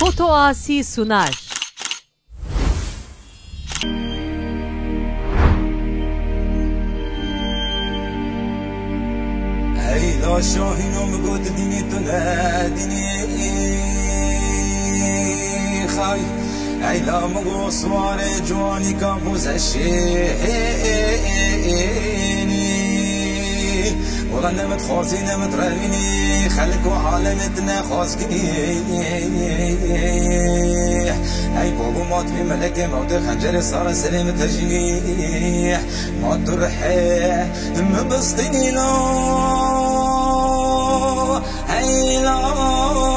Foto Asi sunar. لا شاهینم گود دینی تو ندینی خای ایلا مگو سوار جوانی کام بوزشینی ولا نمت خوزی نمت رمینی خلق و عالمت نخوزگی ای بابو مات بی ملک موت خنجر صار سلم تجنیح مات الرحي مبسطني لا هيلا